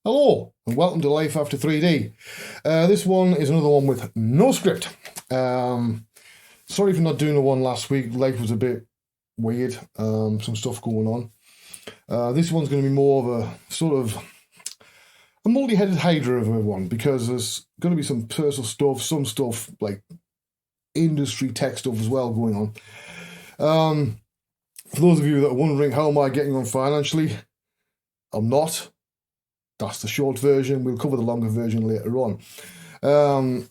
Hello, and welcome to Life After 3D. This one is another one with no script. Sorry for not doing the one last week. Life was a bit weird, some stuff going on. This one's going to be more of a sort of a multi-headed hydra of a one because there's going to be some personal stuff, some stuff like industry tech stuff as well going on. For those of you that are wondering, how am I getting on financially? I'm not. That's the short version. We'll cover the longer version later on.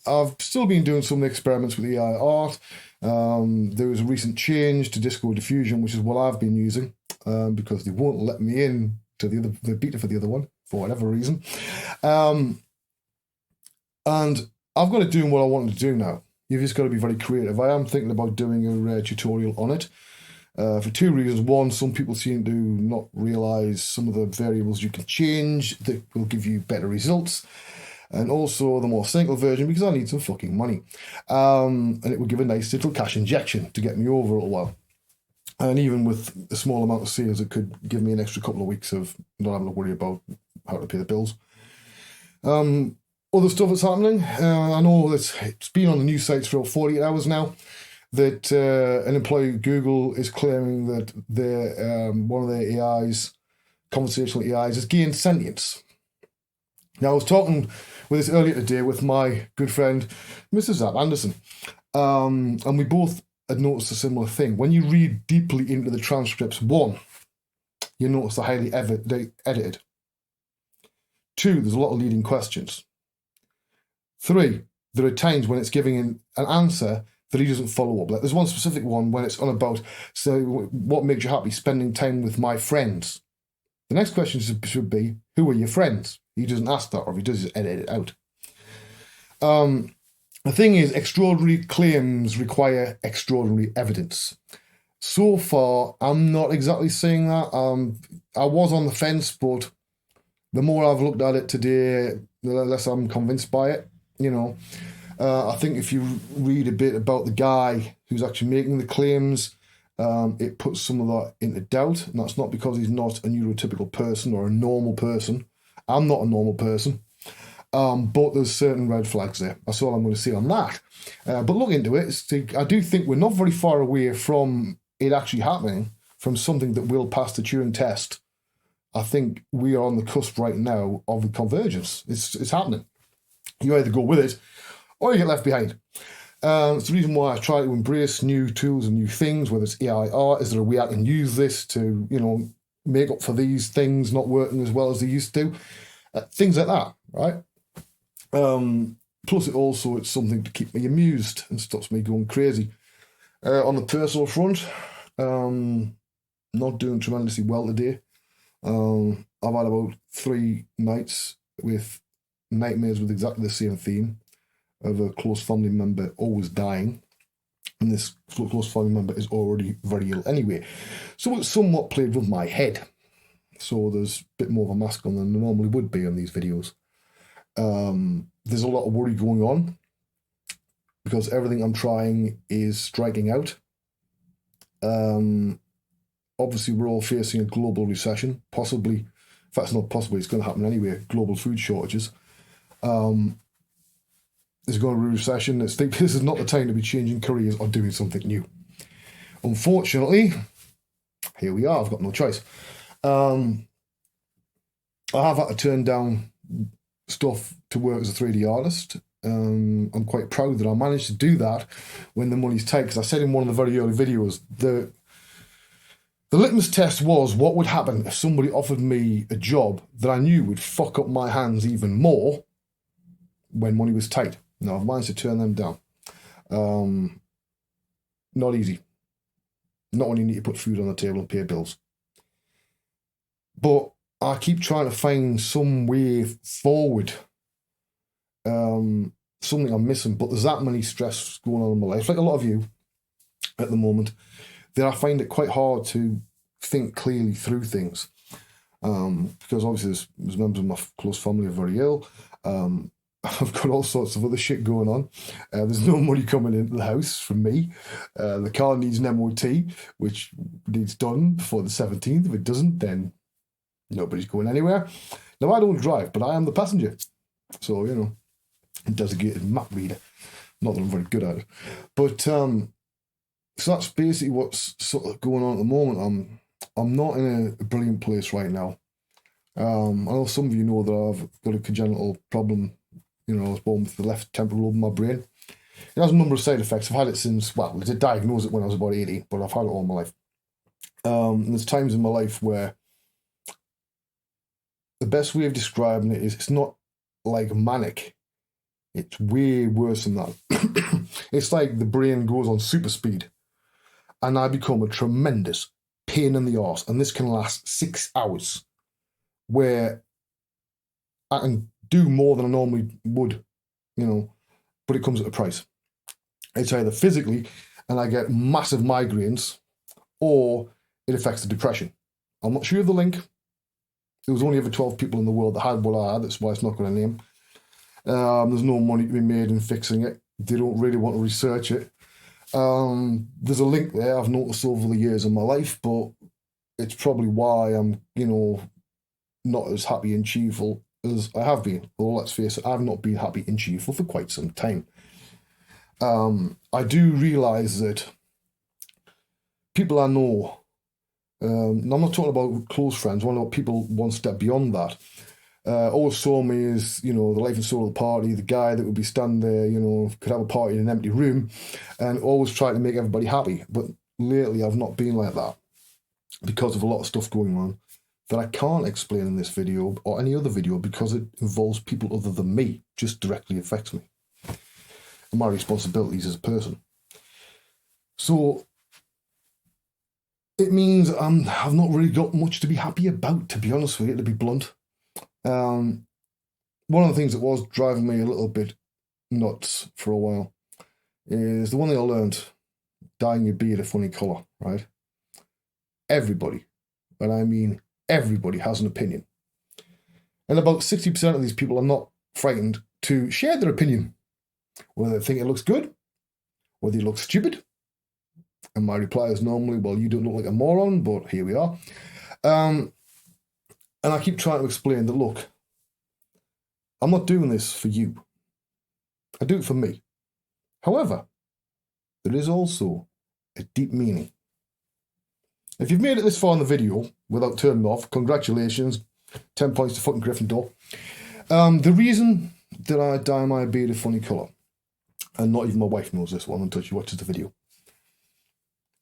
I've still been doing some experiments with AI art. There was a recent change to Disco Diffusion, which is what I've been using because they won't let me in to the beta for the other one for whatever reason. And I've got to do what I want to do now. You've just got to be very creative. I am thinking about doing a tutorial on it. For two reasons. One, some people seem to not realize some of the variables you can change that will give you better results. And also the more cynical version because I need some fucking money. And it will give a nice little cash injection to get me over a little while. And even with a small amount of sales, it could give me an extra couple of weeks of not having to worry about how to pay the bills. Other stuff that's happening. I know it's been on the news sites for 48 hours now. That an employee at Google is claiming that one of their AIs, conversational AIs, has gained sentience. Now, I was talking with this earlier today with my good friend, Mr. Zap Anderson, and we both had noticed a similar thing. When you read deeply into the transcripts, one, you notice they're highly edited. Two, there's a lot of leading questions. Three, there are times when it's giving an answer that he doesn't follow up. Like there's one specific one when it's on about, so what makes you happy? Spending time with my friends. The next question should be, who are your friends? He doesn't ask that, or if he does, just edit it out. The thing is, extraordinary claims require extraordinary evidence. So far, I'm not exactly saying that. I was on the fence, but the more I've looked at it today, the less I'm convinced by it, you know. I think if you read a bit about the guy who's actually making the claims, it puts some of that into doubt. And that's not because he's not a neurotypical person or a normal person. I'm not a normal person. But there's certain red flags there. That's all I'm going to say on that. But look into it. I do think we're not very far away from it actually happening, from something that will pass the Turing test. I think we are on the cusp right now of the convergence. It's happening. You either go with it, or you get left behind. It's the reason why I try to embrace new tools and new things, whether it's AI art. Is there a way I can use this to, make up for these things not working as well as they used to? Things like that, right? Plus, it's something to keep me amused and stops me going crazy. On the personal front, not doing tremendously well today. I've had about 3 nights with nightmares with exactly the same theme of a close family member always dying, and this close family member is already very ill anyway. So it's somewhat played with my head. So there's a bit more of a mask on than there normally would be on these videos. There's a lot of worry going on because everything I'm trying is striking out. Obviously, we're all facing a global recession, possibly. In fact, it's not possibly, it's going to happen anyway. Global food shortages. There's going to be a recession. I think this is not the time to be changing careers or doing something new. Unfortunately, here we are. I've got no choice. I have had to turn down stuff to work as a 3D artist. I'm quite proud that I managed to do that when the money's tight, because I said in one of the very early videos, the litmus test was what would happen if somebody offered me a job that I knew would fuck up my hands even more when money was tight. Now, I've managed to turn them down. Not easy. Not when you need to put food on the table and pay bills. But I keep trying to find some way forward. Something I'm missing, but there's that many stress going on in my life, like a lot of you at the moment, that I find it quite hard to think clearly through things. Because obviously there's members of my close family are very ill. I've got all sorts of other shit going on. There's no money coming into the house from me. The car needs an MOT, which needs done before the 17th. If it doesn't, then nobody's going anywhere. Now, I don't drive, but I am the passenger. So, you know, designated map reader. Not that I'm very good at it. But, so that's basically what's sort of going on at the moment. I'm not in a brilliant place right now. I know some of you know that I've got a congenital problem. You know, I was born with the left temporal lobe in my brain. It has a number of side effects. I've had it since, well, I did diagnose it when I was about 18, but I've had it all my life. And there's times in my life where the best way of describing it is it's not like manic. It's way worse than that. It's like the brain goes on super speed and I become a tremendous pain in the arse. And this can last 6 hours where I can do more than I normally would, you know, but it comes at a price. It's either physically and I get massive migraines, or it affects the depression. I'm not sure of the link. There was only ever 12 people in the world that had what I had. That's why it's not going to name. There's no money to be made in fixing it. They don't really want to research it. There's a link there I've noticed over the years of my life, but it's probably why I'm, you know, not as happy and cheerful as I have been. Although, let's face it, I've not been happy and cheerful for quite some time. I do realise that people I know, and I'm not talking about close friends, I'm talking about people one step beyond that, always saw me as, you know, the life and soul of the party, the guy that would be standing there, you know, could have a party in an empty room, and always try to make everybody happy. But lately I've not been like that because of a lot of stuff going on that I can't explain in this video or any other video because it involves people other than me, just directly affects me and my responsibilities as a person. So it means I've not really got much to be happy about, to be honest with you, to be blunt. One of the things that was driving me a little bit nuts for a while is the one thing I learned: dyeing your beard a funny colour, right? Everybody, and I mean everybody, has an opinion. And about 60% of these people are not frightened to share their opinion, whether they think it looks good, whether it looks stupid. And my reply is normally, well, you don't look like a moron, but here we are. And I keep trying to explain that, look, I'm not doing this for you. I do it for me. However, there is also a deep meaning. If you've made it this far in the video without turning off, congratulations, 10 points to fucking Gryffindor. The reason that I dye my beard a funny colour, and not even my wife knows this one until she watches the video,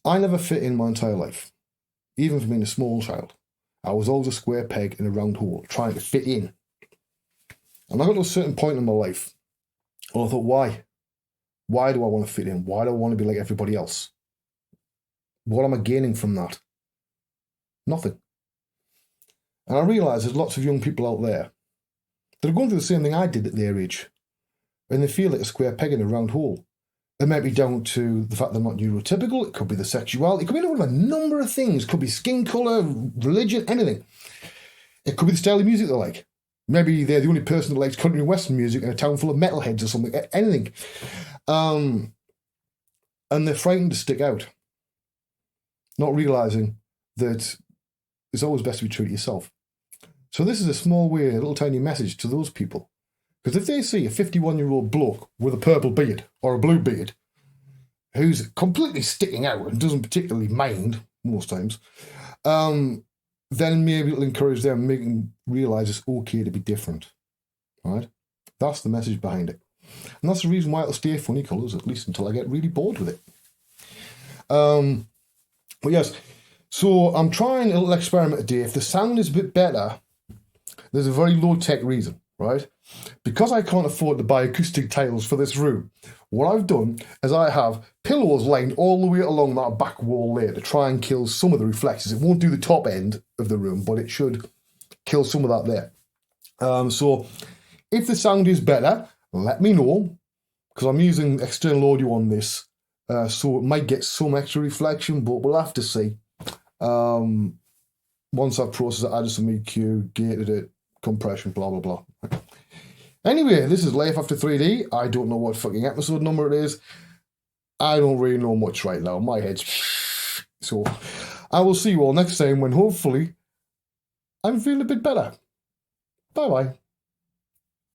I never fit in my entire life. Even from being a small child, I was always a square peg in a round hole, trying to fit in. And I got to a certain point in my life, and I thought, why? Why do I want to fit in? Why do I want to be like everybody else? What am I gaining from that? Nothing. And I realise there's lots of young people out there that are going through the same thing I did at their age, and they feel like a square peg in a round hole. It might be down to the fact they're not neurotypical. It could be the sexuality. It could be a number of things. It could be skin colour, religion, anything. It could be the style of music they like. Maybe they're the only person that likes country and western music in a town full of metalheads or something. Anything. And they're frightened to stick out, not realising that it's always best to be true to yourself. So this is a small way, a little tiny message to those people. Because if they see a 51-year-old bloke with a purple beard or a blue beard who's completely sticking out and doesn't particularly mind most times, then maybe it'll encourage them, make them realise it's okay to be different. Right? That's the message behind it. And that's the reason why it'll stay funny colours, at least until I get really bored with it. But yes, so I'm trying a little experiment today. If the sound is a bit better, there's a very low-tech reason, right? Because I can't afford to buy acoustic tiles for this room, what I've done is I have pillows lined all the way along that back wall there to try and kill some of the reflections. It won't do the top end of the room, but it should kill some of that there. So if the sound is better, let me know, because I'm using external audio on this, so it might get some extra reflection, but we'll have to see. Once I've processed it, added some EQ, gated it, compression, blah, blah, blah. Anyway, this is Life After 3D. I don't know what fucking episode number it is. I don't really know much right now. My head's... So, I will see you all next time when hopefully I'm feeling a bit better. Bye bye.